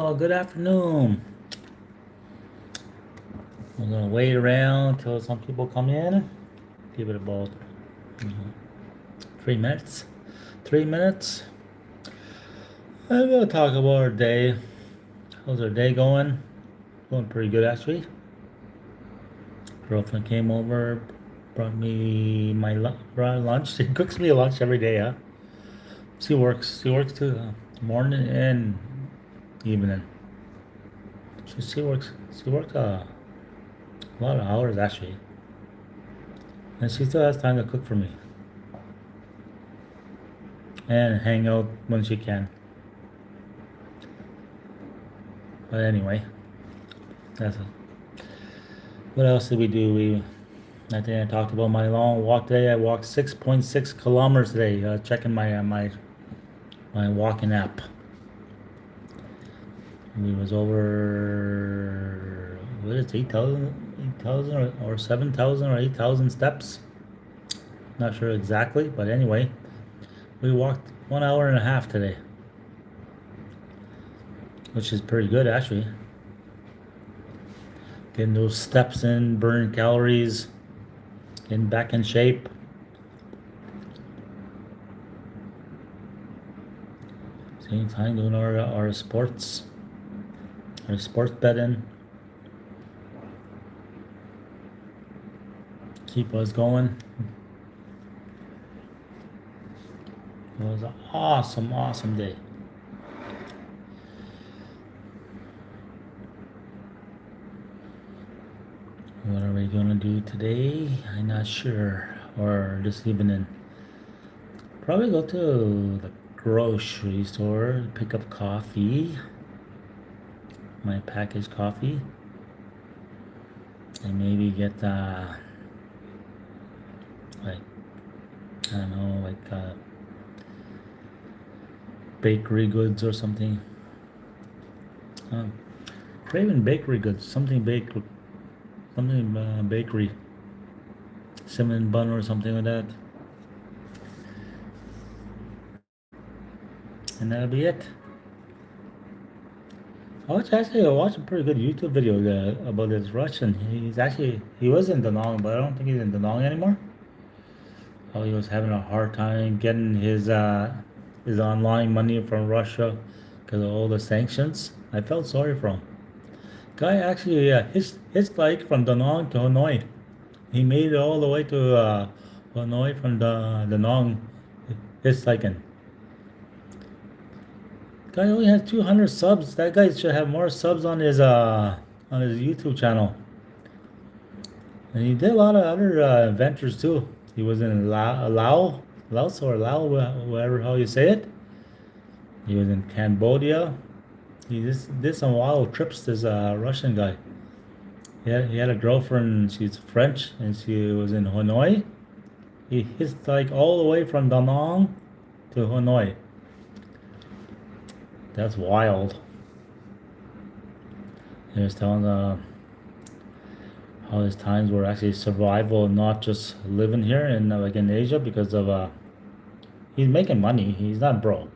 Oh, good afternoon. I'm gonna wait around till some people come in. Give it about 3 minutes. 3 minutes. I'm gonna talk about our day. How's our day going? Going pretty good actually. Girlfriend came over, brought me my lunch. She cooks me a lunch every day. Huh? She works. She works too. Morning and evening. She works. She works a lot of hours actually, and she still has time to cook for me and hang out when she can. But anyway, that's it. What else did we do? I think I talked about my long walk today. I walked 6.6 kilometers today. Checking my walking app. We was over what is it, 8,000 or 7,000 or 8,000 steps. Not sure exactly, but anyway, we walked 1 hour and a half today, which is pretty good actually. Getting those steps in, burning calories, getting back in shape. Same time doing our sports betting. Keep us going. It was an awesome day. What are we gonna do today? I'm not sure. Or this evening. Probably go to the grocery store, pick up coffee, my packaged coffee, and maybe get like I don't know, like bakery goods or something. Craving bakery goods, something bakery, cinnamon bun or something like that. And that'll be it. I watched a pretty good YouTube video about this Russian. He was in Danong, but I don't think he's in Danong anymore. Oh, he was having a hard time getting his online money from Russia because of all the sanctions. I felt sorry for him. Guy actually his flight from Danong to Hanoi. He made it all the way to Hanoi from the Danong. His second. Guy only has 200 subs. That guy should have more subs on his YouTube channel. And he did a lot of other adventures too. He was in Laos or Lao, whatever how you say it. He was in Cambodia. He just did some wild trips. This Russian guy. He had a girlfriend. She's French, and she was in Hanoi. He hits like all the way from Da Nang to Hanoi. That's wild. He was telling how his times were actually survival, not just living here in like in Asia because of he's making money. He's not broke.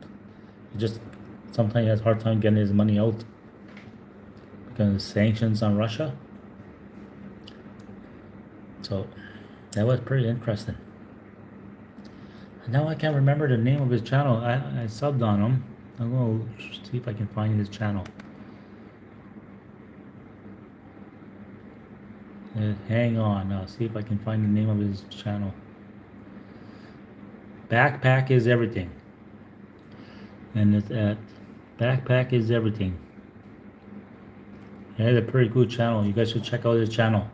He just sometimes he has a hard time getting his money out because of sanctions on Russia. So that was pretty interesting. Now I can't remember the name of his channel. I subbed on him. I'm gonna see if I can find his channel. Hang on, I'll see if I can find the name of his channel. Backpack is everything. And it's at Backpack is everything. He has a pretty cool channel. You guys should check out his channel.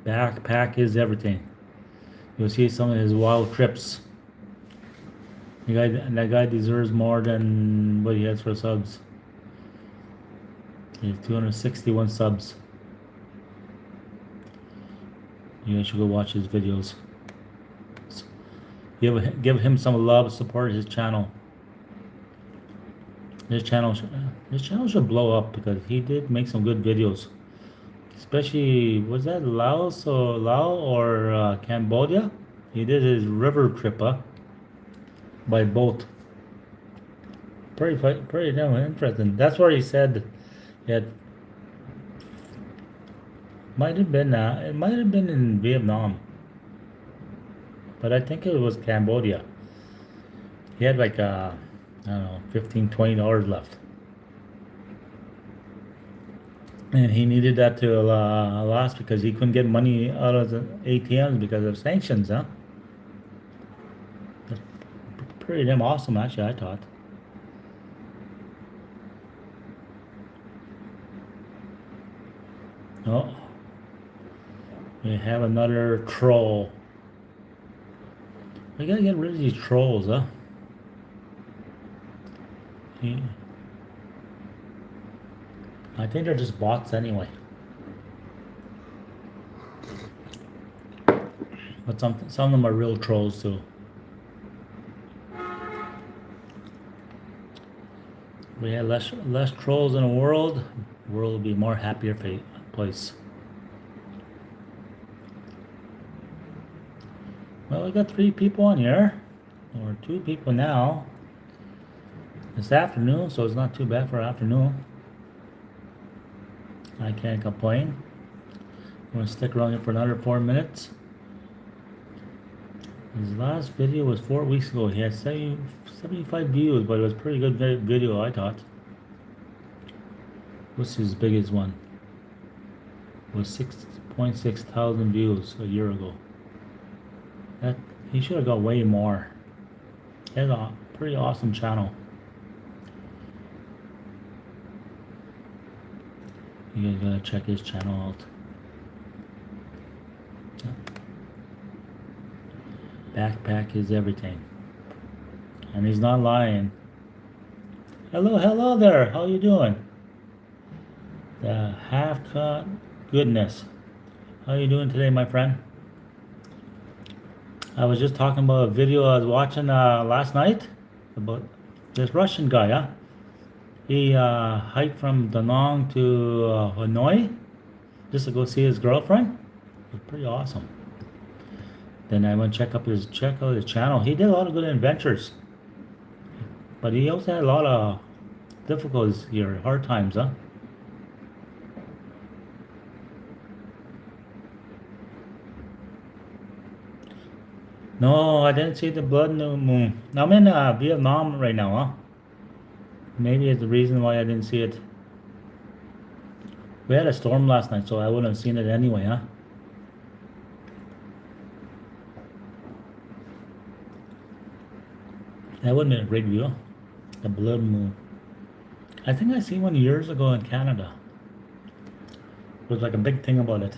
Backpack is everything. You'll see some of his wild trips. That guy deserves more than what he has for subs. He has 261 subs. You guys should go watch his videos. Give him some love, support his channel. His channel should blow up because he did make some good videos. Especially, was that Laos or Cambodia? He did his river trip by boat. pretty damn interesting. That's where he said it might have been it might have been in Vietnam, but I think it was Cambodia. He had like I don't know, $15-20 left, and he needed that to last because he couldn't get money out of the ATMs because of sanctions. Huh? That's pretty damn awesome, actually. I thought. Oh, we have another troll. We gotta get rid of these trolls, huh? Yeah. I think they're just bots anyway. But some of them are real trolls too. We had less trolls in the world. The world will be a more happier place. Well, we got 3 people on here, or 2 people now. It's afternoon, so it's not too bad for afternoon. I can't complain. I'm gonna stick around here for another 4 minutes. His last video was 4 weeks ago. He had 75 views, but it was a pretty good video, I thought. What's his biggest one? It was 6.6 thousand views a year ago. That he should have got way more. He has a pretty awesome channel. You guys gotta check his channel out. Backpack is everything. And he's not lying. Hello there. How you doing? The half-cut goodness. How you doing today, my friend? I was just talking about a video I was watching last night about this Russian guy, huh? He hiked from Da Nang to Hanoi just to go see his girlfriend. It was pretty awesome. Then I went check out his channel. He did a lot of good adventures, but he also had a lot of difficulties here, hard times, huh? No, I didn't see the blood new moon. I'm in Vietnam right now, huh? Maybe it's the reason why I didn't see it. We had a storm last night, so I wouldn't have seen it anyway, huh? That would have been a great view. The blood moon. I think I seen one years ago in Canada. It was like a big thing about it.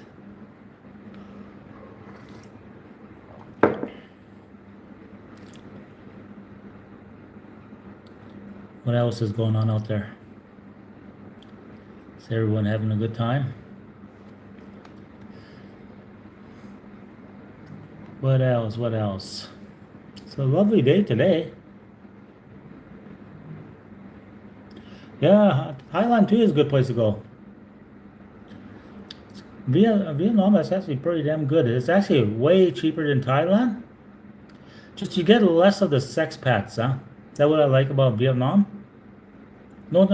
What else is going on out there? Is everyone having a good time? What else? What else? It's a lovely day today. Yeah, Thailand too is a good place to go. Vietnam is actually pretty damn good. It's actually way cheaper than Thailand. Just you get less of the sexpats, huh? Is that what I like about Vietnam? No,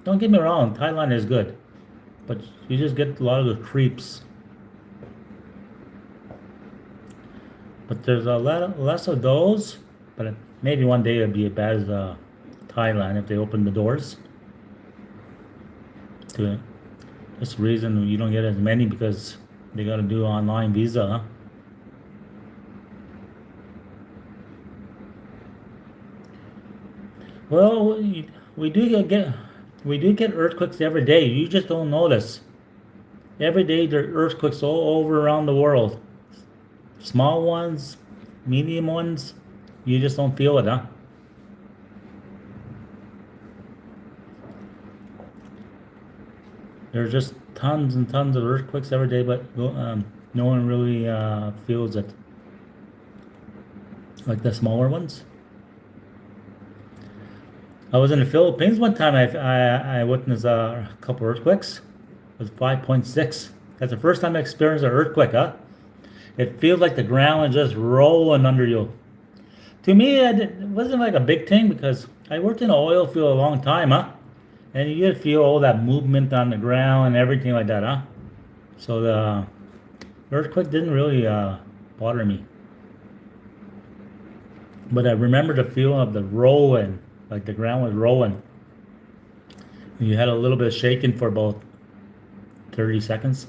don't get me wrong, Thailand is good, but you just get a lot of the creeps. But there's a lot less of those. But maybe one day it'll be as bad as Thailand if they open the doors. To this reason you don't get as many because they got to do online visa. Huh? Well, we do get earthquakes every day. You just don't notice. Every day there are earthquakes all over around the world. Small ones, medium ones. You just don't feel it, huh? There's just tons and tons of earthquakes every day, but no one really feels it. Like the smaller ones. I was in the Philippines one time. I witnessed a couple earthquakes. It was 5.6. That's the first time I experienced an earthquake, huh? It feels like the ground is just rolling under you. To me, it wasn't like a big thing because I worked in an oil field a long time, huh? And you get to feel all that movement on the ground and everything like that, huh? So the earthquake didn't really bother me. But I remember the feeling of the rolling, like the ground was rolling. And you had a little bit of shaking for about 30 seconds.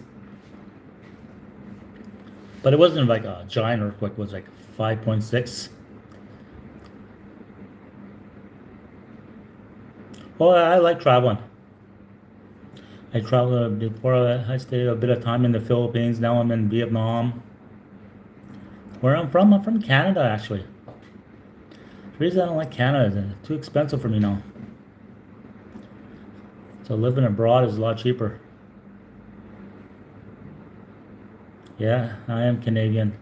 But it wasn't like a giant earthquake, it was like 5.6. Well, I like traveling. I traveled before I stayed a bit of time in the Philippines. Now I'm in Vietnam. Where I'm from Canada actually. The reason I don't like Canada is it's too expensive for me now. So living abroad is a lot cheaper. Yeah, I am Canadian.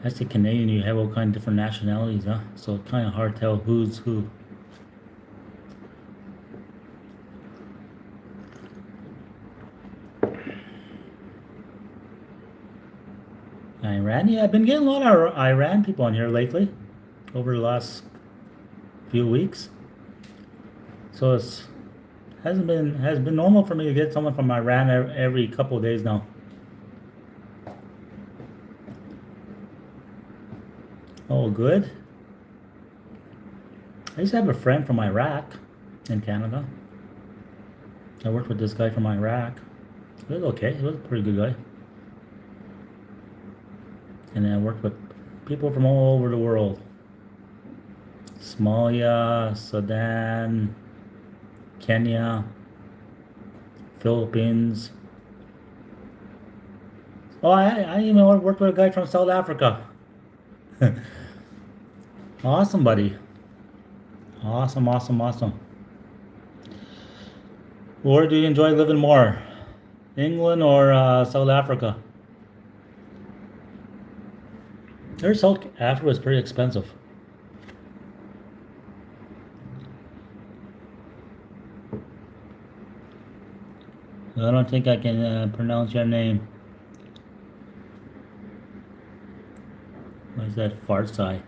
As a Canadian, you have all kind of different nationalities, huh? So it's kind of hard to tell who's who. Iran, yeah, I've been getting a lot of Iran people on here lately, over the last few weeks. So it's hasn't been has been normal for me to get someone from Iran every couple of days now. Oh, good. I used to have a friend from Iraq in Canada. I worked with this guy from Iraq. He was okay. He was a pretty good guy. And then I worked with people from all over the world. Somalia, Sudan, Kenya, Philippines. Oh, I even worked with a guy from South Africa. Awesome, buddy. Awesome, awesome, awesome. Where do you enjoy living more? England or South Africa? Their South Africa is pretty expensive. I don't think I can pronounce your name. What is that fart sigh?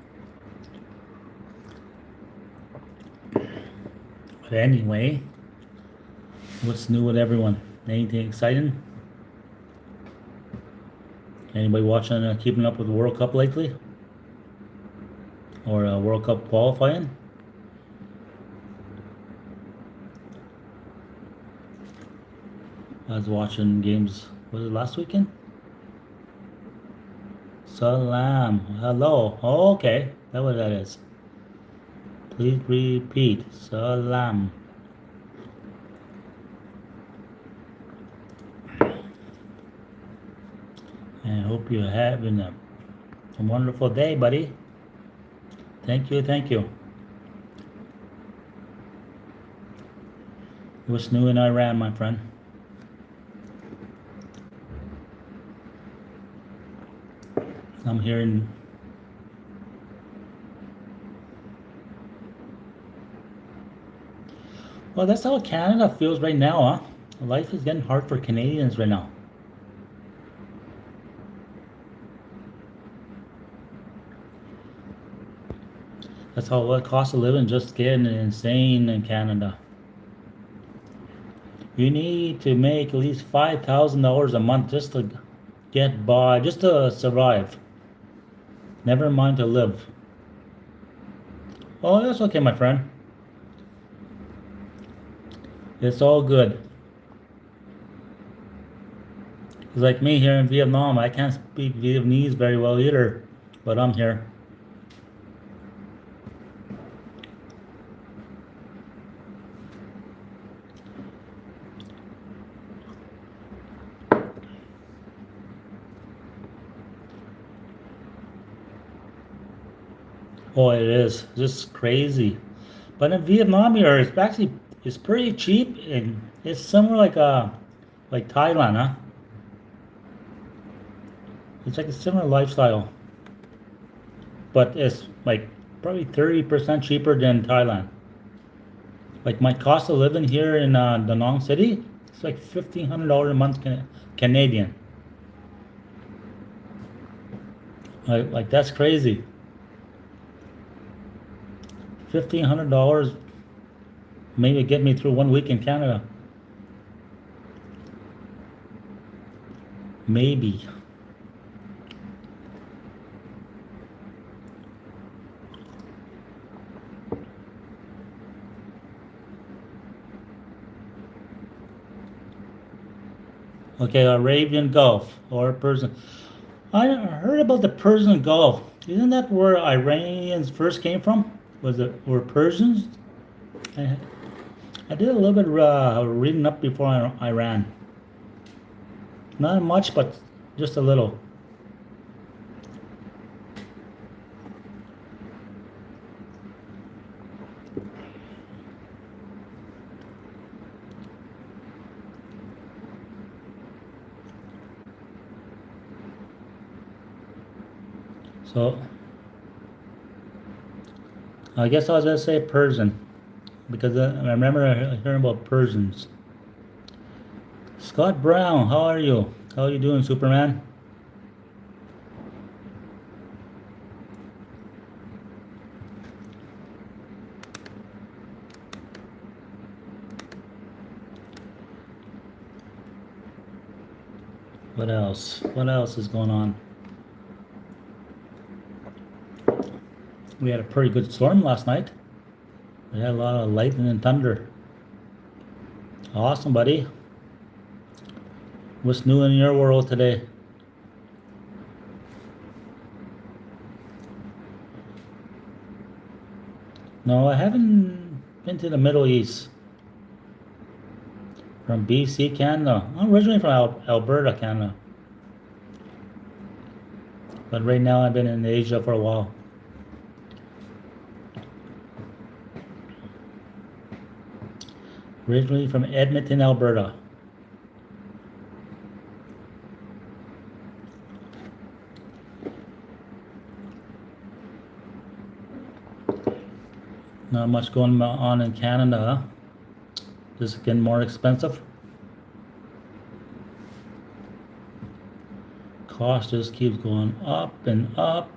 But anyway, what's new with everyone? Anything exciting? Anybody watching, keeping up with the World Cup lately? Or World Cup qualifying? I was watching games, was it last weekend? Salam. Hello. Oh, okay. That's what that is. Please repeat. Salam. And I hope you're having a wonderful day, buddy. Thank you, thank you. What's new in Iran, my friend? I'm hearing. Well, that's how Canada feels right now, huh? Life is getting hard for Canadians right now. That's how the cost of living just getting insane in Canada. You need to make at least $5,000 a month just to get by, just to survive. Never mind to live. Oh, that's okay, my friend. It's all good. It's like me here in Vietnam. I can't speak Vietnamese very well either, but I'm here. Oh, it is just crazy. But in Vietnam here, it's pretty cheap and it's similar like Thailand, huh? It's like a similar lifestyle, but it's like probably 30% cheaper than Thailand. Like my cost of living here in Da Nang City, it's like $1,500 a month Canadian. Like that's crazy. $1,500 maybe get me through 1 week in Canada. Maybe. Okay, Arabian Gulf or Persian. I heard about the Persian Gulf. Isn't that where Iranians first came from? Was it were Persians? I, I did a little bit reading up before Iran. Not much, but just a little. So I guess I was gonna say Persian because I remember hearing about Persians. Scott Brown, how are you? How are you doing, Superman? What else? What else is going on? We had a pretty good storm last night. We had a lot of lightning and thunder. Awesome, buddy. What's new in your world today? No, I haven't been to the Middle East. From BC, Canada. I'm originally from Alberta, Canada. But right now I've been in Asia for a while. Originally from Edmonton, Alberta. Not much going on in Canada. Just getting more expensive. Cost just keeps going up and up.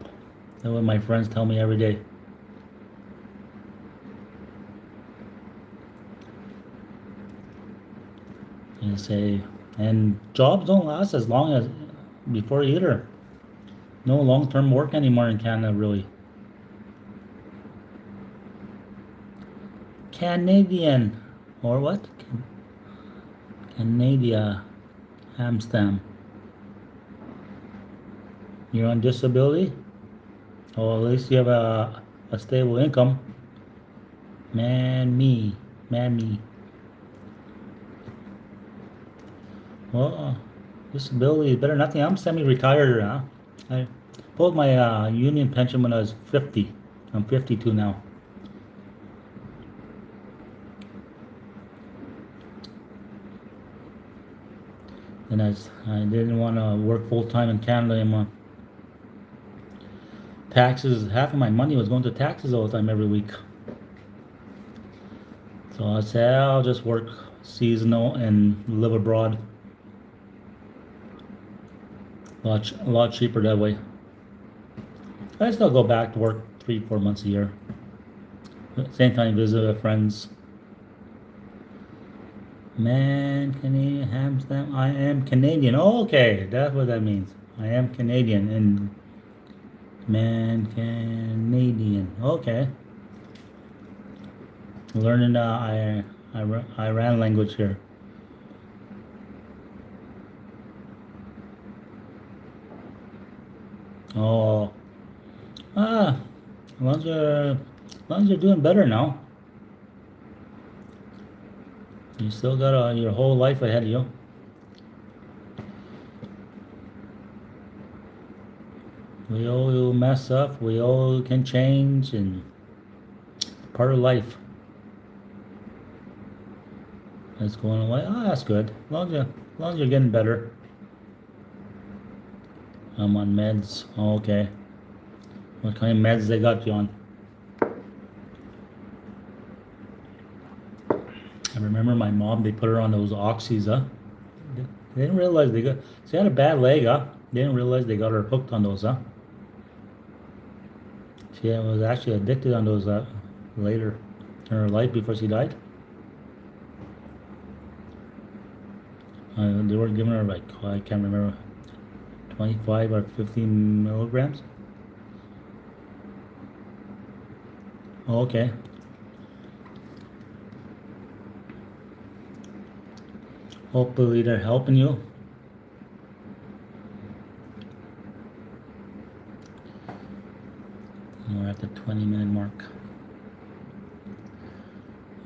That's what my friends tell me every day. And say, and jobs don't last as long as before either. No long-term work anymore in Canada, really. Canadian, or what? Canada, Amsterdam. You're on disability? Oh, at least you have a stable income. Man, me. Well, disability is better than nothing. I'm semi-retired. I pulled my union pension when I was 50. I'm 52 now. And I didn't want to work full-time in Canada anymore. Taxes, half of my money was going to taxes all the time every week. So I said, I'll just work seasonal and live abroad. A lot cheaper that way. I still go back to work 3-4 months a year. Same time visit with friends. Man, Canadian, Amsterdam. I am Canadian. Oh, okay, that's what that means. I am Canadian and man, Canadian. Okay. Learning Iran language here. Oh, as long as you're doing better now. You still got your whole life ahead of you. We all mess up. We all can change, and part of life. It's going away. Oh, that's good. As long as you're getting better. I'm on meds. Oh, okay. What kind of meds they got you on? I remember my mom, they put her on those oxys, They didn't realize she had a bad leg, They didn't realize they got her hooked on those, She was actually addicted on those, later in her life before she died. They were giving her like, I can't remember, 25 or 15 milligrams. Oh, okay. Hopefully they're helping you. We're at the 20-minute mark.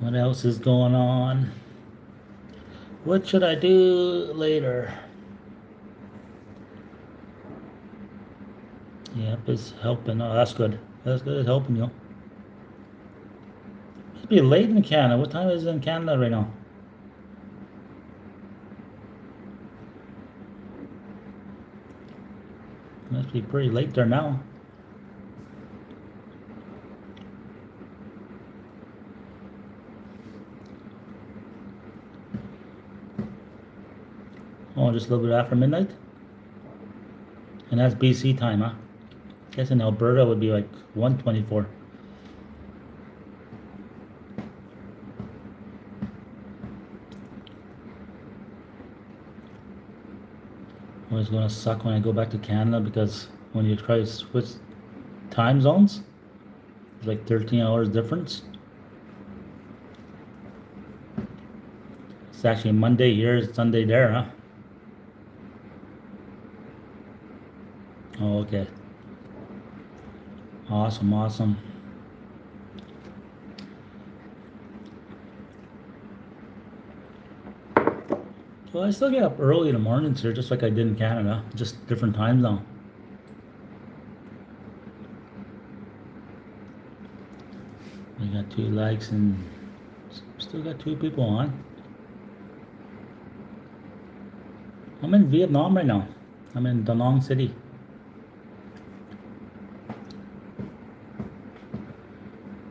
What else is going on? What should I do later? Yep, it's helping. Oh, that's good. That's good. It's helping you. Must be late in Canada. What time is it in Canada right now? Must be pretty late there now. Oh, just a little bit after midnight? And that's BC time, huh? Guess in Alberta would be like 1:24. Oh, it's gonna suck when I go back to Canada because when you try to switch time zones, it's like 13 hours difference. It's actually Monday here, it's Sunday there, huh? Oh, okay. Awesome, awesome. Well, I still get up early in the mornings here, just like I did in Canada, just different times now. We got 2 likes and still got 2 people on. I'm in Vietnam right now. I'm in Da Nang City.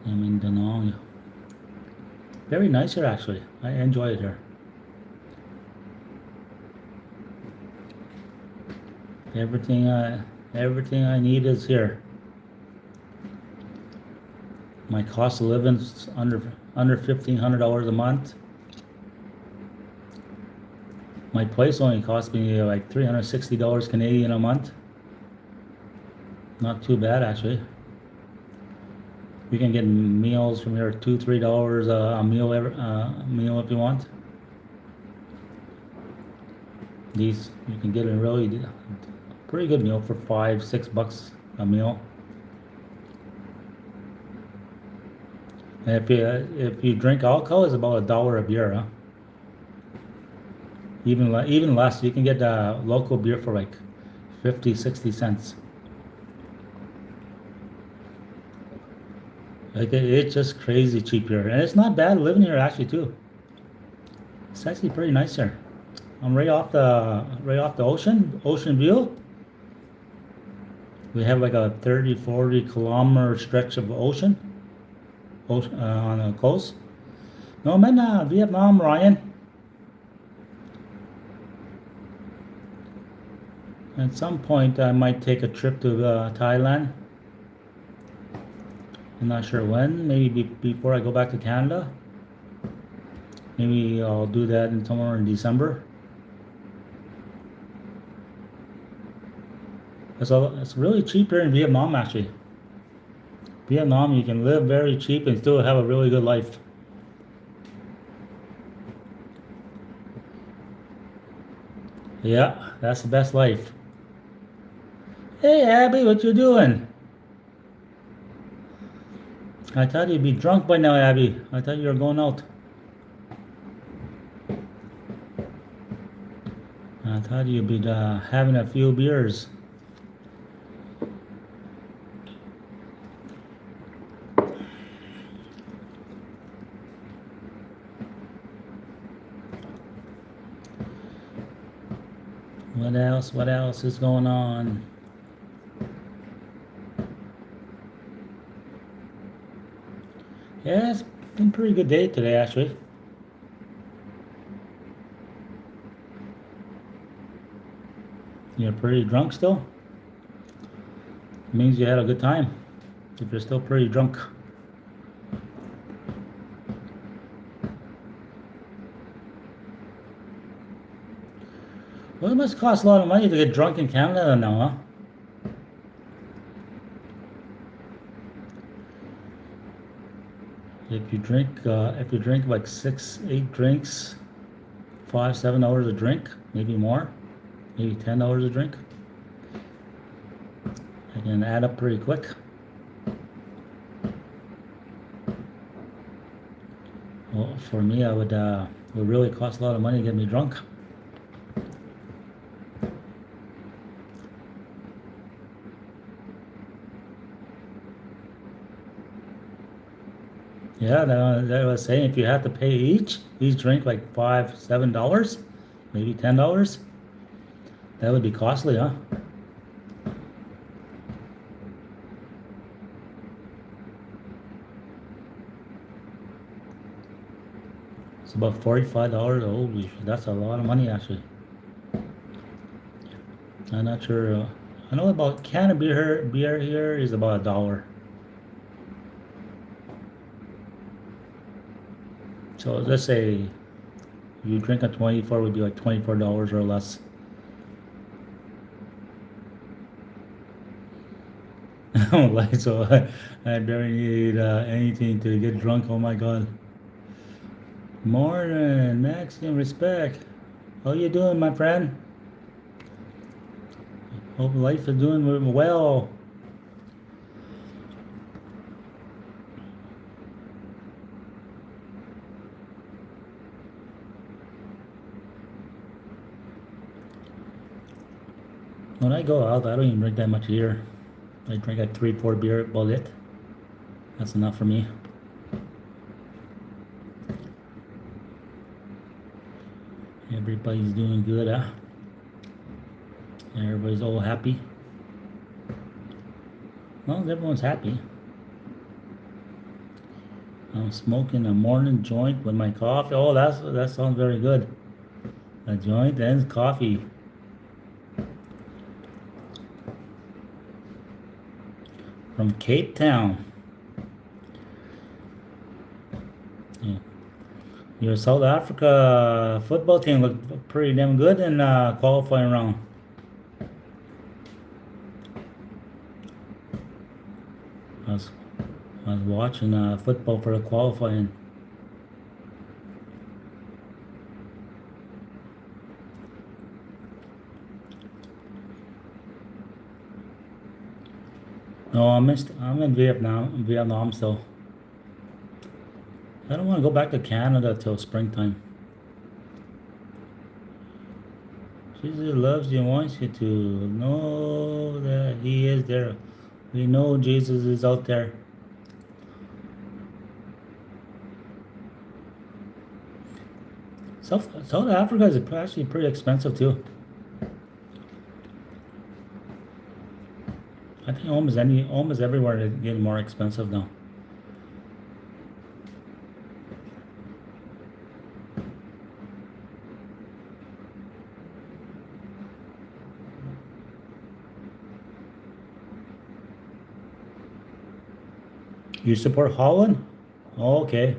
I'm in Da Nang. Very nice here, actually. I enjoy it here. Everything I need is here. My cost of living is under $1,500 a month. My place only cost me like $360 Canadian a month. Not too bad, actually. You can get meals from here, $2-3 a meal if you want. These you can get a really pretty good meal for $5-6 a meal. And if you drink alcohol, it's about $1 a beer, huh? Even less. You can get local beer for like 50-60 cents. Like it's just crazy cheap here, and it's not bad living here actually too. It's actually pretty nice here. I'm right off the ocean view. We have like a 30-40 kilometer stretch of ocean on the coast. No, I'm in Vietnam, Ryan. At some point, I might take a trip to Thailand. I'm not sure when. Maybe before I go back to Canada. Maybe I'll do that somewhere in December. It's really cheap here in Vietnam, actually. Vietnam, you can live very cheap and still have a really good life. Yeah, that's the best life. Hey, Abby, what you doing? I thought you'd be drunk by now, Abby. I thought you were going out. I thought you'd be having a few beers. What else? What else is going on? Yeah, it's been a pretty good day today, actually. You're pretty drunk still? It means you had a good time. If you're still pretty drunk. Well, it must cost a lot of money to get drunk in Canada now, huh? If you drink like 6, 8 drinks, 5, 7 hours a drink, maybe more, maybe $10 a drink, I can add up pretty quick. Well, for me, it would really cost a lot of money to get me drunk. Yeah, that was saying if you had to pay each drink like $5, $7, maybe $10, that would be costly, huh? It's about $45. Holy shit, that's a lot of money actually. I'm not sure. I know about can of beer here is about $1. So let's say you drink a 24 would be like $24 or less. Like so, I barely need anything to get drunk. Oh my god. Morning, Maxim, respect. How you doing, my friend? Hope life is doing well. When I go out, I don't even drink that much here. I drink like 3, 4 beer, about it. That's enough for me. Everybody's doing good, huh? Everybody's all happy. Well, everyone's happy. I'm smoking a morning joint with my coffee. Oh, that sounds very good. A joint and coffee. From Cape Town. Yeah. Your South Africa football team looked pretty damn good in qualifying round. I was watching football for the qualifying. No, I'm in Vietnam still. I don't want to go back to Canada till springtime. Jesus loves you and wants you to know that He is there. We know Jesus is out there. South Africa is actually pretty expensive too. I think almost everywhere is getting more expensive now. You support Holland? Oh, okay.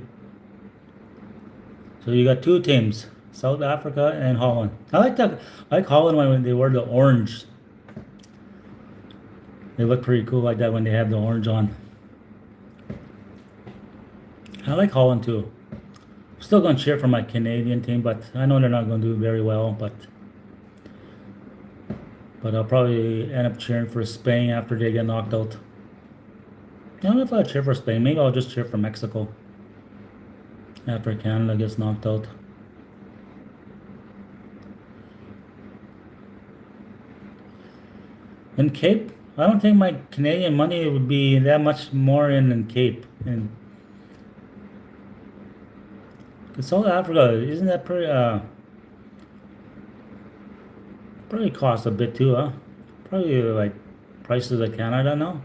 So you got two teams, South Africa and Holland. I like that. I like Holland when they wear the orange. They look pretty cool like that when they have the orange on. I like Holland too. Still gonna cheer for my Canadian team, but I know they're not gonna do very well. But I'll probably end up cheering for Spain after they get knocked out. I don't know if I'll cheer for Spain. Maybe I'll just cheer for Mexico after Canada gets knocked out. In Cape, I don't think my Canadian money would be that much more in Cape. And South Africa, isn't that probably cost a bit too, huh? Probably like prices of Canada now.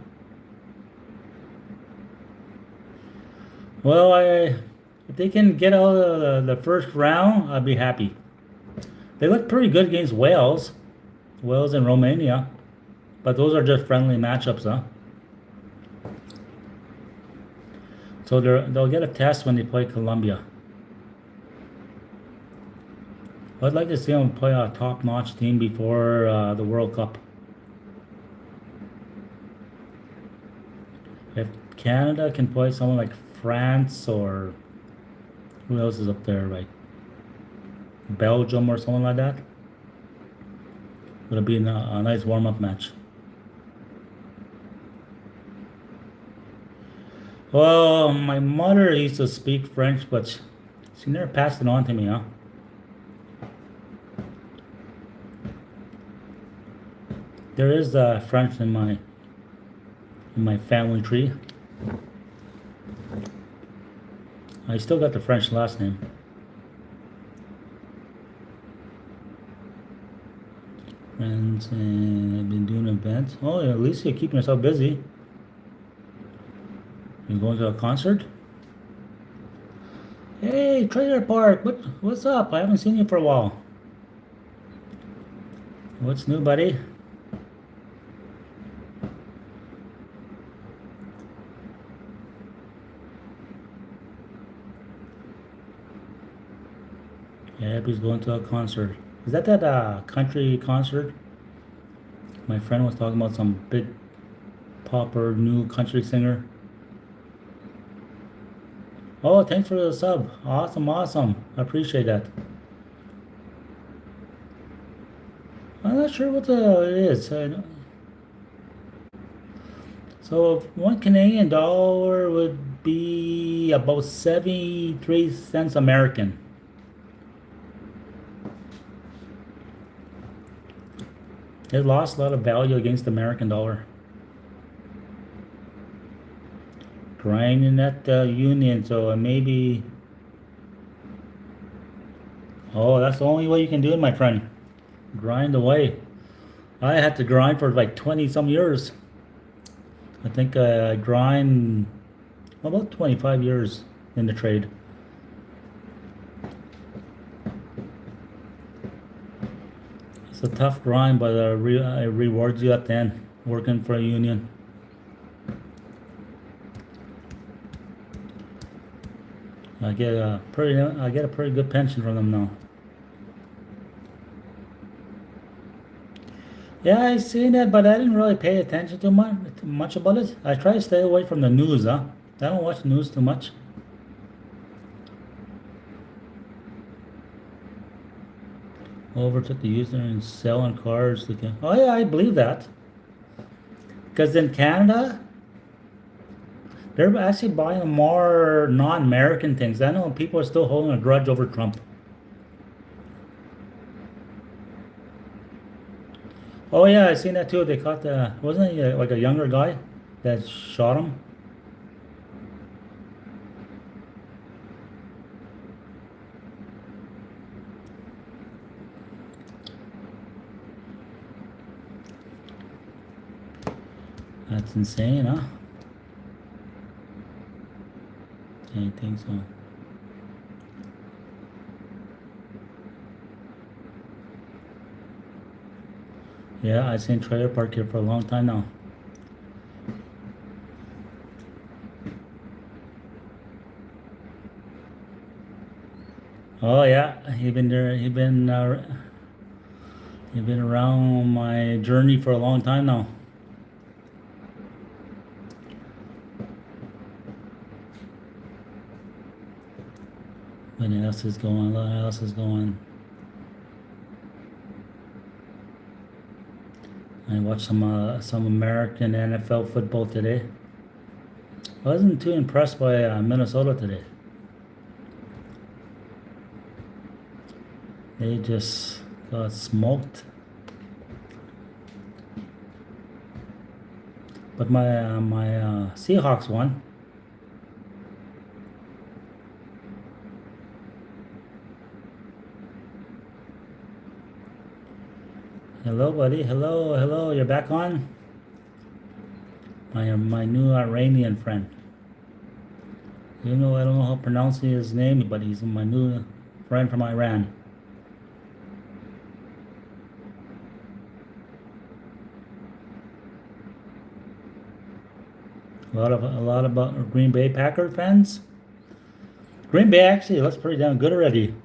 Well, if they can get out of the first round, I'd be happy. They look pretty good against Wales and Romania, but those are just friendly matchups, huh? So they'll get a test when they play Colombia. I'd like to see him play a top-notch team before the World Cup. If Canada can play someone like France or who else is up there, like Belgium or someone like that, it'll be a nice warm-up match. Well, my mother used to speak French, but she never passed it on to me, huh? There is French in my family tree. I still got the French last name. Friends, and I've been doing events. Oh, at least you're keeping yourself busy. You going to a concert? Hey, Trailer Park, what's up? I haven't seen you for a while. What's new, buddy? Yeah, he's going to a concert. Is that country concert? My friend was talking about some big popper new country singer. Oh, thanks for the sub. Awesome, awesome. I appreciate that. I'm not sure what it is. So 1 Canadian dollar would be about 73 cents American. It lost a lot of value against the American dollar. Grinding at the union, so maybe. Oh, that's the only way you can do it, my friend. Grind away. I had to grind for like 20 some years. I think I grind about 25 years in the trade. It's a tough grind, but it rewards you at the end, working for a union. I get a pretty good pension from them now. Yeah, I seen that, but I didn't really pay attention to much about it. I try to stay away from the news, huh? I don't watch news too much. Overtook the user and selling cars. Oh yeah, I believe that. Because in Canada, they're actually buying more non-American things. I know people are still holding a grudge over Trump. Oh yeah, I seen that too. They caught wasn't he like a younger guy that shot him? That's insane, huh? I think so. Yeah, I've seen Trailer Park here for a long time now. Oh yeah, he been around my journey for a long time now. What else is going? What else is going? I watched some American NFL football today. I wasn't too impressed by Minnesota today. They just got smoked. But my Seahawks won. Hello, buddy. Hello, hello. You're back on. My new Iranian friend. You know, I don't know how to pronounce his name, but he's my new friend from Iran. A lot about Green Bay Packer fans. Green Bay actually looks pretty damn good already.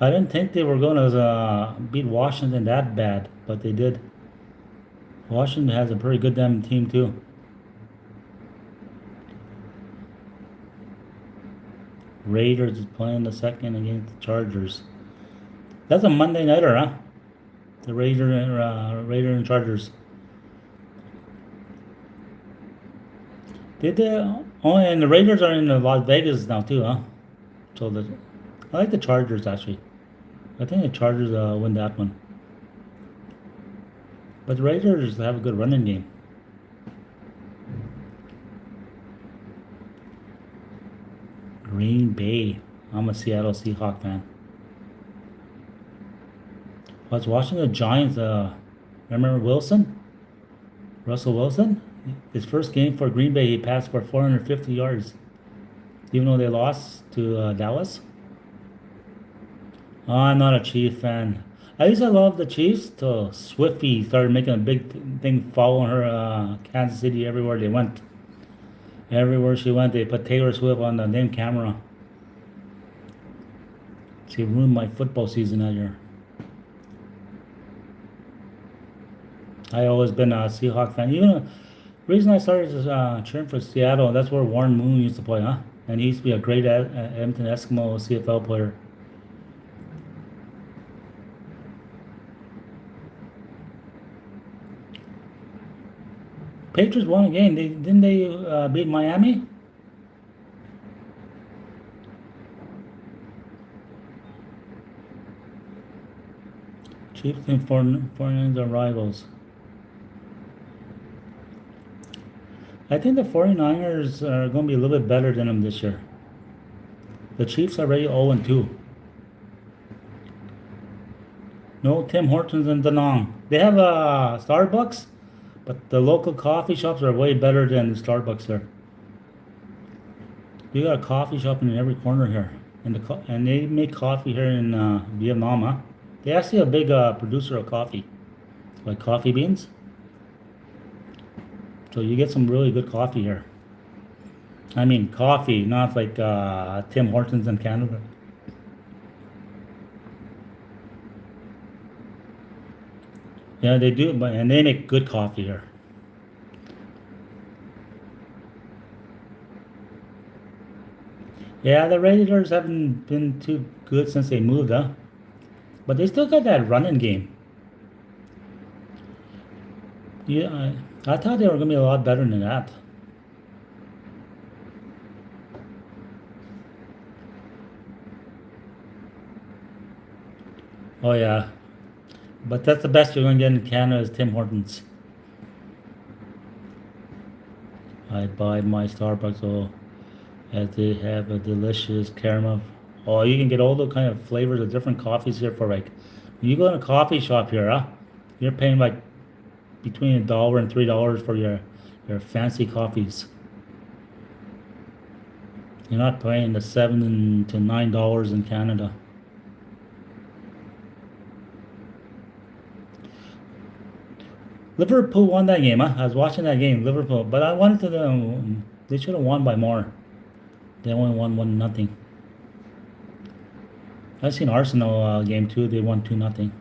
I didn't think they were going to beat Washington that bad, but they did. Washington has a pretty good damn team too. Raiders is playing the second against the Chargers. That's a Monday nighter, huh? The Raider and Chargers. Did they? Oh, and the Raiders are in Las Vegas now too, huh? So I like the Chargers actually. I think the Chargers win that one. But the Raiders have a good running game. Green Bay. I'm a Seattle Seahawks fan. I was watching the Giants. Remember Wilson? Russell Wilson? His first game for Green Bay, he passed for 450 yards. Even though they lost to Dallas. Oh, I'm not a Chief fan. I used to love the Chiefs till Swifty started making a big thing following her Kansas City everywhere they went. Everywhere she went, they put Taylor Swift on the name camera. She ruined my football season that year. I always been a Seahawks fan. Even the reason I started cheering for Seattle, that's where Warren Moon used to play, huh? And he used to be a great Edmonton Eskimo CFL player. Patriots won again. Didn't they beat Miami? Chiefs and 49ers are rivals. I think the 49ers are going to be a little bit better than them this year. The Chiefs are already 0-2. No Tim Hortons and Danong. They have a Starbucks, but the local coffee shops are way better than the Starbucks there. You got a coffee shop in every corner here, and they make coffee here in Vietnam. Huh? They actually a big producer of coffee, like coffee beans. So you get some really good coffee here. I mean coffee, not like Tim Hortons in Canada. Yeah, they do, and they make good coffee here. Yeah, the Raiders haven't been too good since they moved, huh? But they still got that running game. Yeah, I thought they were gonna be a lot better than that. Oh yeah, but that's the best you're gonna get in Canada is Tim Hortons. I buy my Starbucks as they have a delicious caramel. Oh, you can get all the kind of flavors of different coffees here for like. When you go in a coffee shop here, huh? You're paying like between $1 and $3 for your fancy coffees. You're not paying the $7 to $9 in Canada. Liverpool won that game, huh? I was watching that game, Liverpool, but I wanted to. They should have won by more. They only won 1-0. I've seen Arsenal game too. They won 2-0.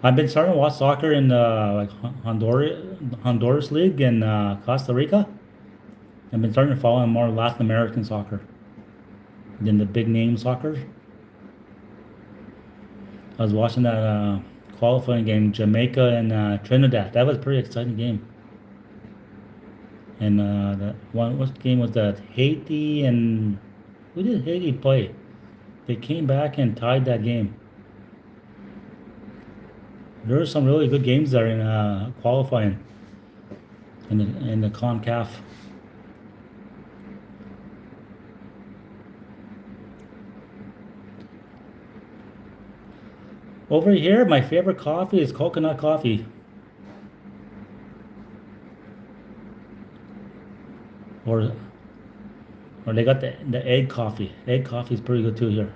I've been starting to watch soccer in like Honduras League in Costa Rica. I've been starting to follow more Latin American soccer than the big name soccer. I was watching that qualifying game, Jamaica and Trinidad. That was a pretty exciting game. And that one, what game was that? Haiti and who did Haiti play? They came back and tied that game. There were some really good games there in qualifying in the CONCACAF. Over here, my favorite coffee is coconut coffee. Or or they got the egg coffee. Egg coffee is pretty good too here.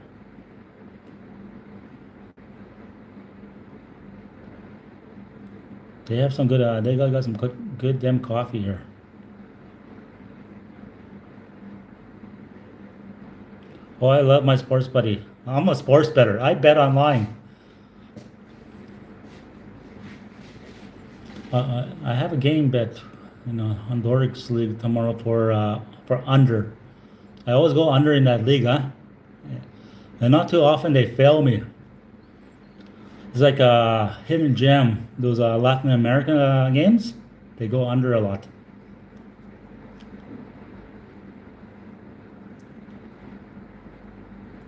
They have some good. They got some good damn coffee here. Oh, I love my sports buddy. I'm a sports better. I bet online. I have a game bet in a Honduras league tomorrow for under. I always go under in that league, huh? And not too often they fail me. It's like a hidden gem. Those Latin American games, they go under a lot.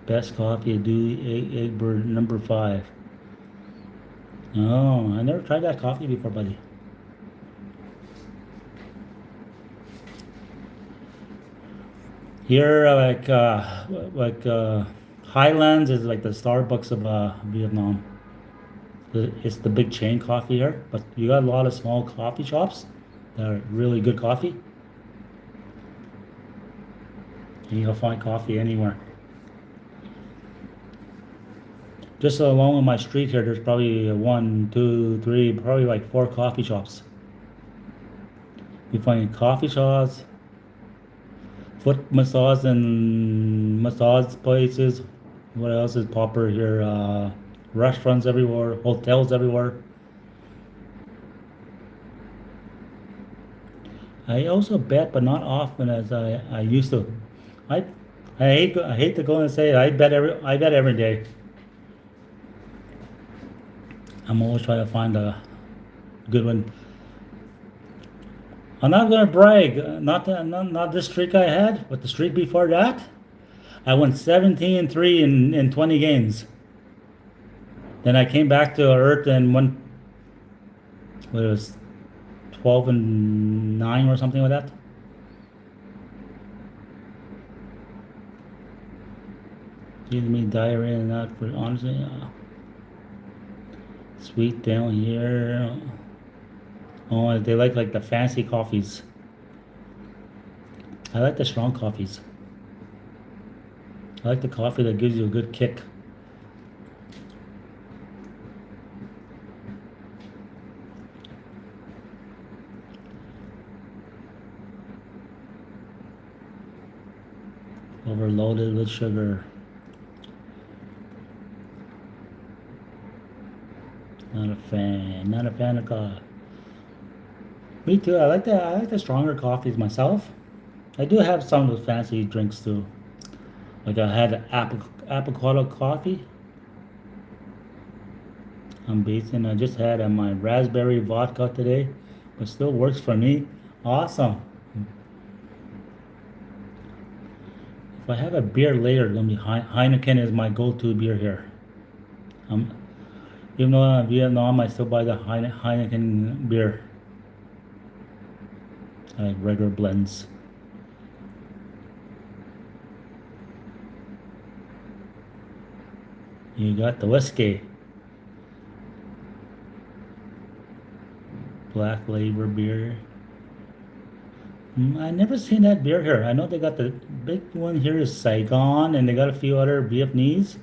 Best coffee, do Egbert number 5. Oh, I never tried that coffee before, buddy. Here, Highlands is like the Starbucks of Vietnam. It's the big chain coffee here, but you got a lot of small coffee shops that are really good coffee, and you'll find coffee anywhere. Just along my street here, there's probably one, two, three, probably like 4 coffee shops. You find coffee shops, foot massage and massage places. What else is popular here? Restaurants everywhere, hotels everywhere. I also bet, but not often as I used to. I I hate to go and say it. I bet every day. I'm always trying to find a good one. I'm not gonna brag. Not this streak I had, but the streak before that, I went 17-3 in 20 games. Then I came back to earth and won. What it was 12-9 or something like that. Gives me diarrhea and that. For honestly, sweet down here. Oh, they like the fancy coffees. I like the strong coffees. I like the coffee that gives you a good kick. Overloaded with sugar. Not a fan. Not a fan of coffee. Me too. I like the stronger coffees myself. I do have some of the fancy drinks too. Like I had avocado coffee. I'm basing. I just had my raspberry vodka today, but still works for me. Awesome. If I have a beer later, it's gonna be Heineken is my go-to beer here. Um, Even though I'm in Vietnam, I still buy the Heineken beer. I like regular blends. You got the whiskey, Black Label beer. I never seen that beer here. I know they got the big one here is Saigon, and they got a few other Vietnamese.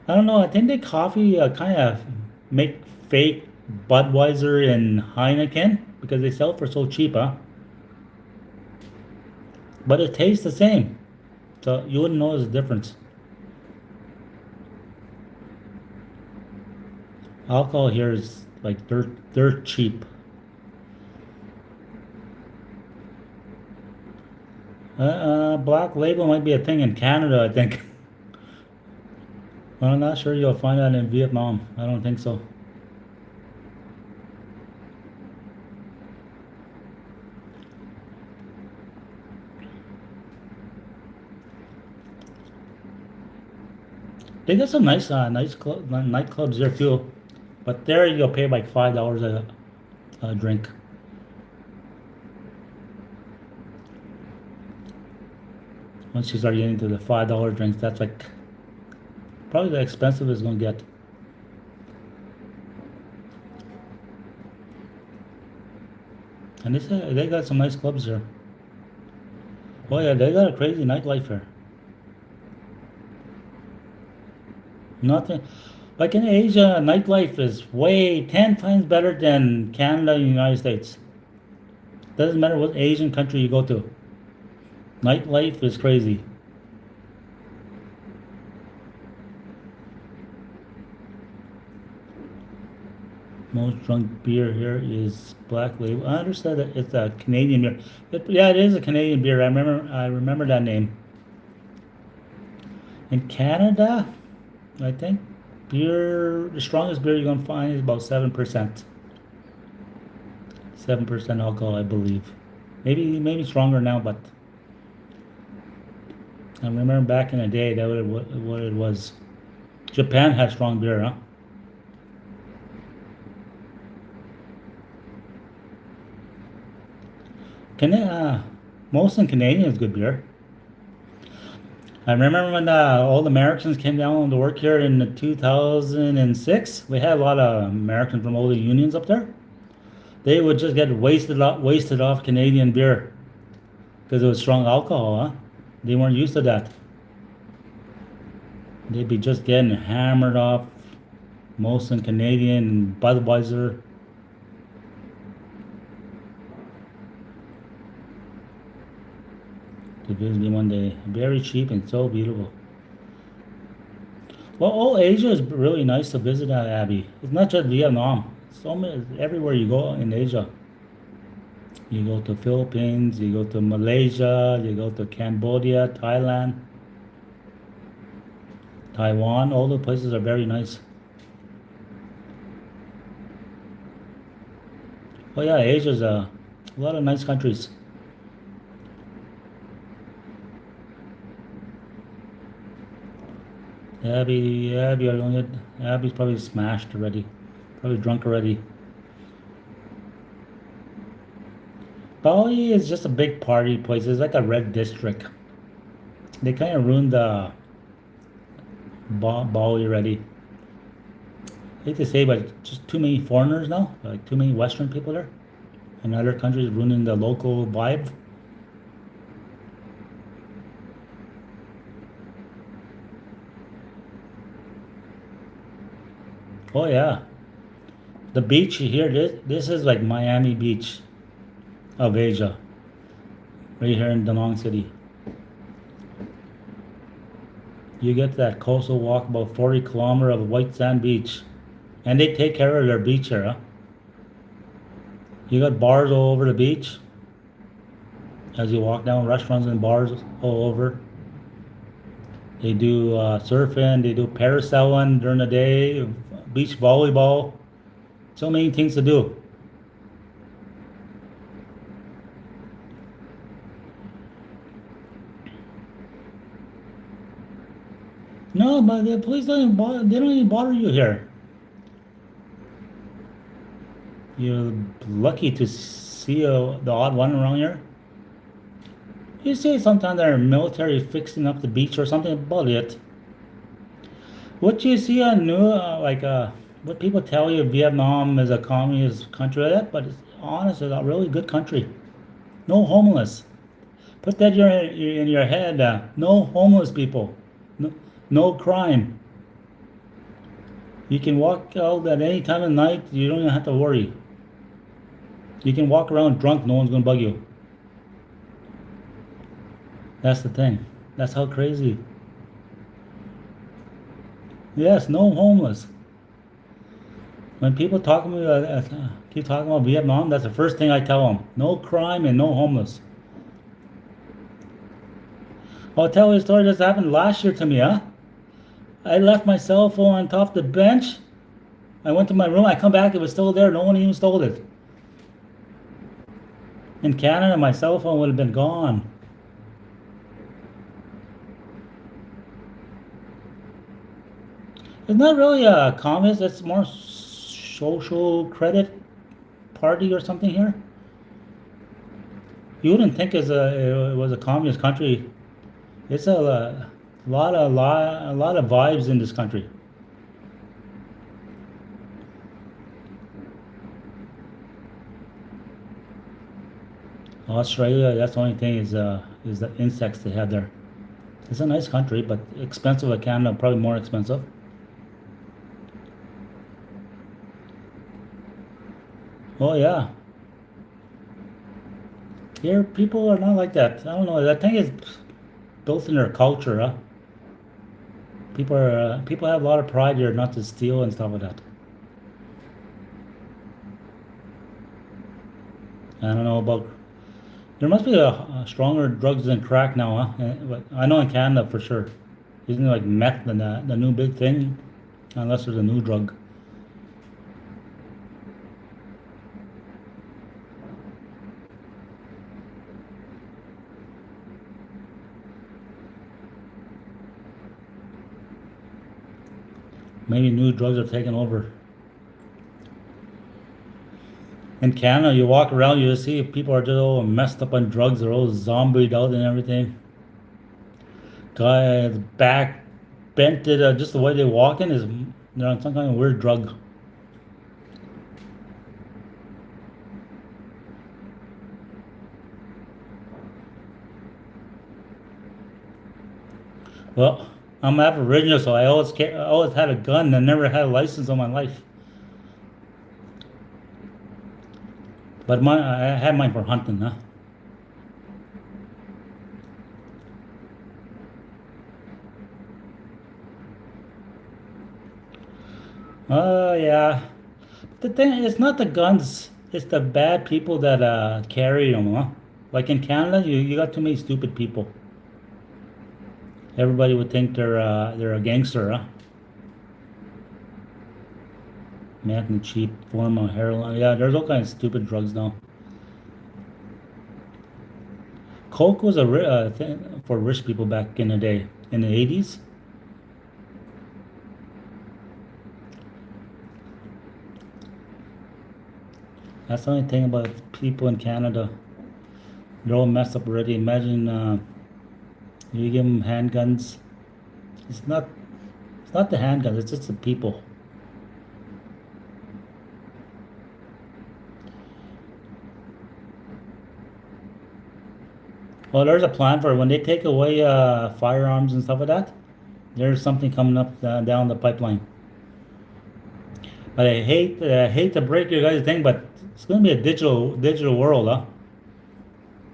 I don't know. I think they coffee kind of make fake Budweiser and Heineken because they sell it for so cheap, huh? But it tastes the same, so you wouldn't know the difference. Alcohol here is like dirt cheap. Black Label might be a thing in Canada, I think. I'm not sure you'll find that in Vietnam. I don't think so. They got some nightclubs there too, but there you'll pay like $5 a drink. Once you start getting to the $5 drinks, that's like probably the expensive it's gonna get. And they got some nice clubs here. Oh yeah, they got a crazy nightlife here. Nothing like in Asia, nightlife is way 10 times better than Canada and United States. Doesn't matter what Asian country you go to. Nightlife is crazy. Most drunk beer here is Black Label. I understand that it's a Canadian beer. Yeah, it is a Canadian beer. I remember that name. In Canada, I think the strongest beer you're gonna find is about 7%. 7% alcohol, I believe. Maybe stronger now, but I remember back in the day that what it was. Japan had strong beer, huh? Can most in Canadian is good beer. I remember when all the Americans came down to work here in 2006. We had a lot of Americans from all the unions up there. They would just get wasted off Canadian beer because it was strong alcohol, huh? They weren't used to that. They'd be just getting hammered off Molson Canadian, Budweiser. To visit me one day. Very cheap and so beautiful. Well, all Asia is really nice to visit, Abby. It's not just Vietnam. So many, everywhere you go in Asia. You go to Philippines, you go to Malaysia, you go to Cambodia, Thailand, Taiwan. All the places are very nice. Oh yeah, Asia's a lot of nice countries. Abby's probably smashed already. Probably drunk already. Bali is just a big party place. It's like a red district. They kind of ruined the Bali already. I hate to say, but just too many foreigners now. Like too many Western people there. And other countries ruining the local vibe. Oh yeah, the beach here. This is like Miami Beach of Asia, right here in Da Nang City. You get that coastal walk about 40 kilometers of white sand beach, and they take care of their beach here. Huh? You got bars all over the beach as you walk down. Restaurants and bars all over. They do surfing. They do parasailing during the day. Beach volleyball. So many things to do. No, but the police don't even bother. They don't even bother you here. You're lucky to see the odd one around here. You see sometimes they're military fixing up the beach or something about it. What you see on new what people tell you Vietnam is a communist country like that, but it's honest, it's a really good country. No homeless. Put that in your head. No homeless people. No, no crime. You can walk out at any time of night. You don't even have to worry. You can walk around drunk. No one's gonna bug you. That's the thing. That's how crazy. Yes, no homeless. When people keep talking about Vietnam, that's the first thing I tell them. No crime and no homeless. I'll tell you a story that happened last year to me, huh? I left my cell phone on top of the bench. I went to my room. I come back. It was still there. No one even stole it. In Canada, my cell phone would have been gone. It's not really a communist. It's more social credit party or something here. You wouldn't think it was a communist country. It's a lot of vibes in this country. Australia, that's the only thing is the insects they have there. It's a nice country, but expensive like Canada, probably more expensive. Oh yeah, here people are not like that. I don't know. I think it's built in their culture. Huh? People have a lot of pride here, not to steal and stuff like that. I don't know about. There must be a stronger drugs than crack now, huh? But I know in Canada for sure. Isn't it like meth the new big thing? Unless there's a new drug. Maybe new drugs are taking over. In Canada, you walk around, you see people are just all messed up on drugs. They're all zombied out and everything. Guy's back bent it, just the way they walking is they're on some kind of weird drug. Well, I'm Aboriginal, so I always had a gun and never had a license all my life. But I had mine for hunting, huh? Oh yeah. The thing it's not the guns, it's the bad people that carry them, huh? Like in Canada, you got too many stupid people. Everybody would think they're a gangster, huh? Making cheap form of heroin. Yeah, there's all kinds of stupid drugs now. Coke was a thing for rich people back in the day, in the 80s. That's the only thing about people in Canada. They're all messed up already. Imagine you give them handguns. It's not. It's not the handguns. It's just the people. Well, there's a plan for when they take away firearms and stuff like that. There's something coming up down the pipeline. But I hate to break your guys' thing, but it's gonna be a digital world, huh?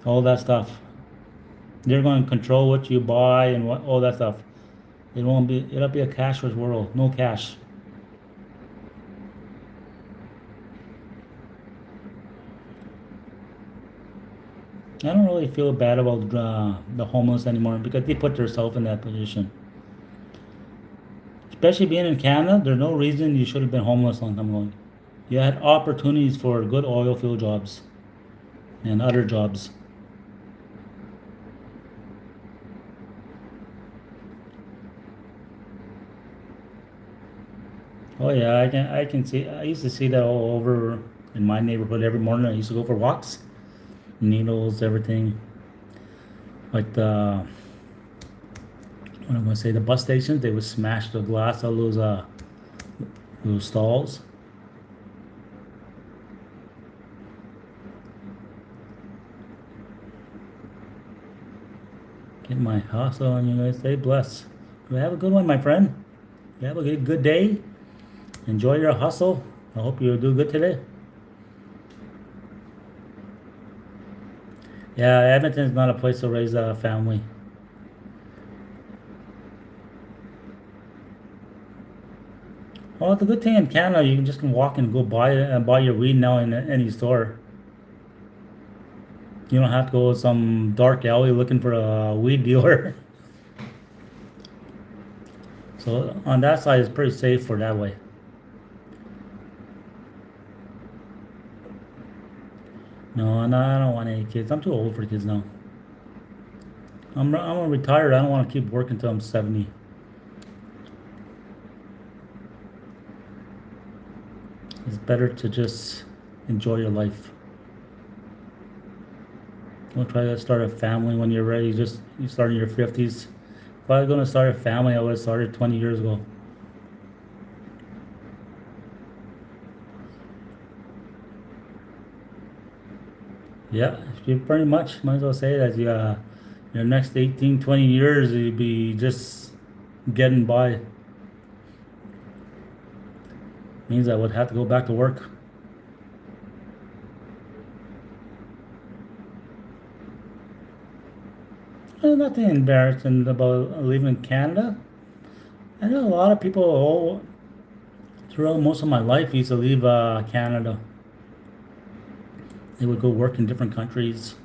All that stuff. They're going to control what you buy and what all that stuff. It'll be a cashless world. No cash. I don't really feel bad about the homeless anymore because they put themselves in that position. Especially being in Canada, there's no reason you should have been homeless long time ago. You had opportunities for good oil field jobs and other jobs. Oh yeah, I can see. I used to see that all over in my neighborhood every morning. I used to go for walks, needles, everything. Like what I'm gonna say, the bus stations, they would smash the glass out of those stalls. Get my hustle on you guys. Stay blessed. You have a good one, my friend. You have a good day. Enjoy your hustle. I hope you do good today. Yeah, Edmonton's not a place to raise a family. Well, the good thing in Canada, you can just can walk and go buy your weed now in any store. You don't have to go to some dark alley looking for a weed dealer. So on that side, it's pretty safe for that way. No, no, I don't want any kids. I'm too old for kids now. I'm retired. I don't want to keep working until I'm 70. It's better to just enjoy your life. Don't try to start a family when you're ready. Just you start in your 50s. If I was going to start a family, I would have started 20 years ago. Yeah, you pretty much might as well say that your next 18, 20 years, you'll be just getting by. Means I would have to go back to work. There's nothing embarrassing about leaving Canada. I know a lot of people throughout most of my life used to leave Canada. They would go work in different countries.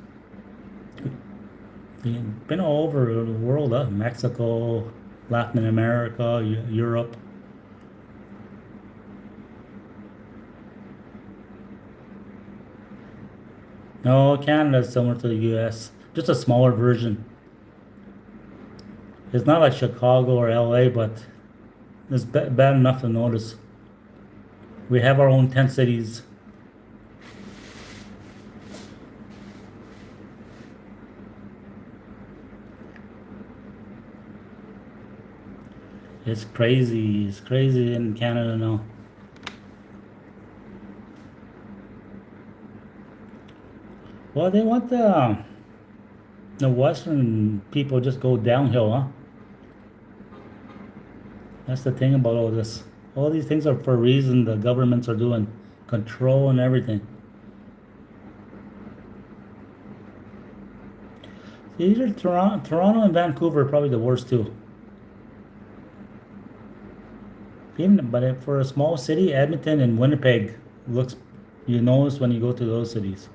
They've been all over the world, Mexico, Latin America, Europe. No, Canada is similar to the US, just a smaller version. It's not like Chicago or LA, but it's bad enough to notice. We have our own tent cities. It's crazy. It's crazy in Canada now. Well, they want the Western people just go downhill, huh? That's the thing about all this. All these things are for a reason. The governments are doing control and everything. Either Toronto and Vancouver are probably the worst too. For a small city, Edmonton and Winnipeg looks. You notice when you go to those cities.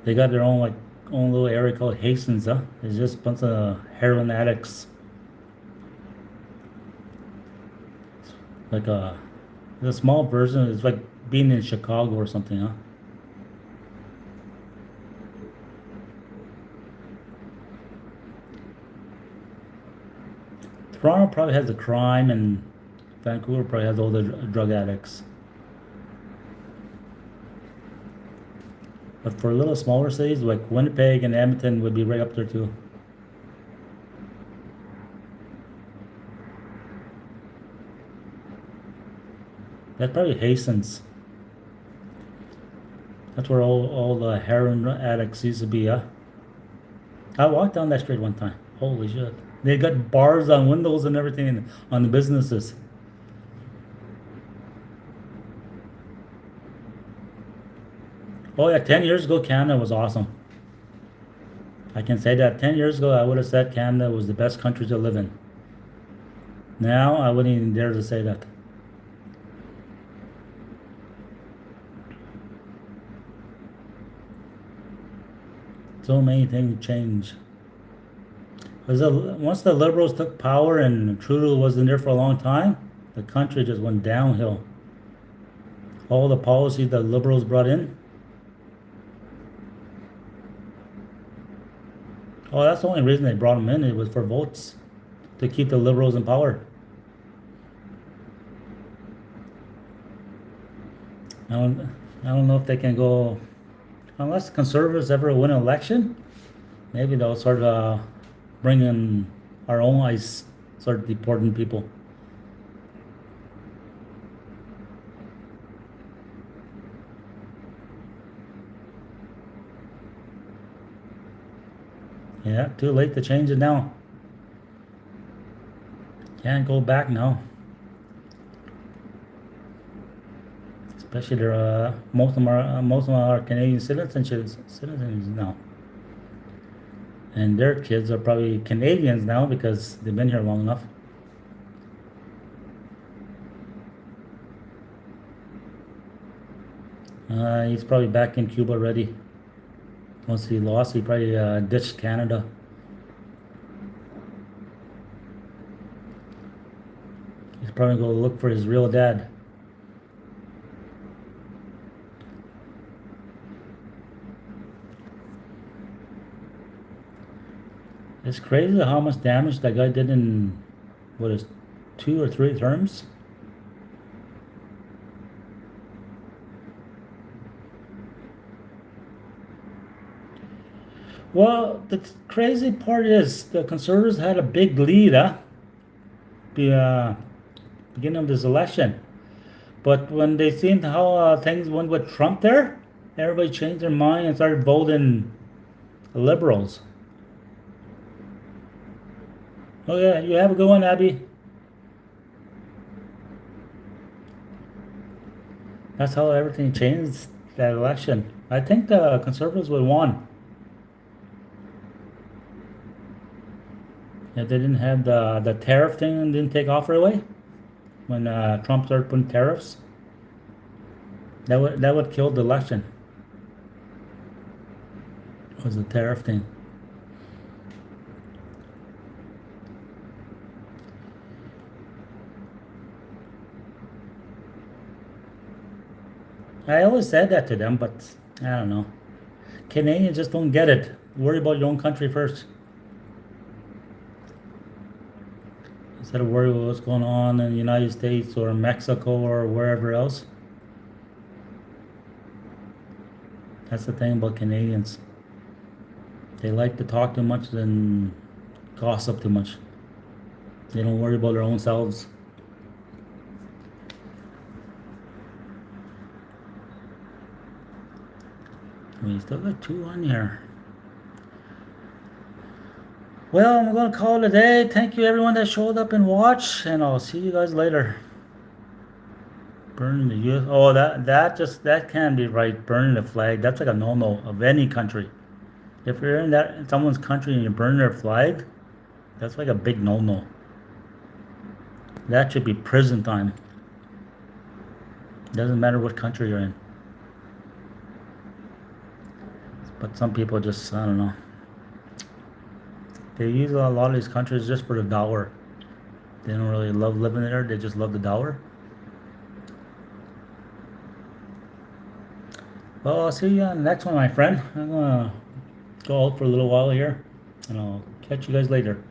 They got their own own little area called Hastings, huh? It's just a bunch of heroin addicts. Like a small version. It's like being in Chicago or something, huh? Toronto probably has the crime, and Vancouver probably has all the drug addicts. But for little smaller cities like Winnipeg and Edmonton would be right up there too. That's probably Hastings. That's where all the heroin addicts used to be, huh? I walked down that street one time. Holy shit. They got bars on windows and everything on the businesses. Oh yeah, 10 years ago Canada was awesome. I can say that 10 years ago I would have said Canada was the best country to live in. Now I wouldn't even dare to say that. So many things change. Once the Liberals took power and Trudeau wasn't there for a long time, the country just went downhill. All the policies that Liberals brought in. Oh, that's the only reason they brought them in. It was for votes to keep the Liberals in power. I don't, I don't know if they can go unless conservatives ever win an election. Maybe they'll start bringing our own ICE, start deporting people. Yeah, too late to change it now. Can't go back now. Especially most of them are Canadian citizens now, and their kids are probably Canadians now because they've been here long enough. He's probably back in Cuba already. Once he lost, he probably ditched Canada. He's probably going to look for his real dad. It's crazy how much damage that guy did in what is 2 or 3 terms. Well, the crazy part is the conservatives had a big lead, huh? The beginning of this election, but when they seen how things went with Trump there, everybody changed their mind and started voting liberals. Oh yeah, you have a good one, Abby. That's how everything changed that election. I think the conservatives would won. If they didn't have the tariff thing and didn't take off right away, when Trump started putting tariffs, that would kill the election. Was the tariff thing. I always said that to them, but I don't know. Canadians just don't get it. Worry about your own country first. Instead of worry about what's going on in the United States or Mexico or wherever else. That's the thing about Canadians. They like to talk too much and gossip too much. They don't worry about their own selves. We still got 2 on here. Well, I'm going to call it a day. Thank you everyone that showed up and watched, and I'll see you guys later. Burning the US. Oh, that can't be right. Burning the flag. That's like a no-no of any country. If you're in someone's country and you burn their flag, that's like a big no-no. That should be prison time. Doesn't matter what country you're in. But some people just, I don't know. They use a lot of these countries just for the dollar. They don't really love living there. They just love the dollar. Well, I'll see you on the next one, my friend. I'm going to go out for a little while here, and I'll catch you guys later.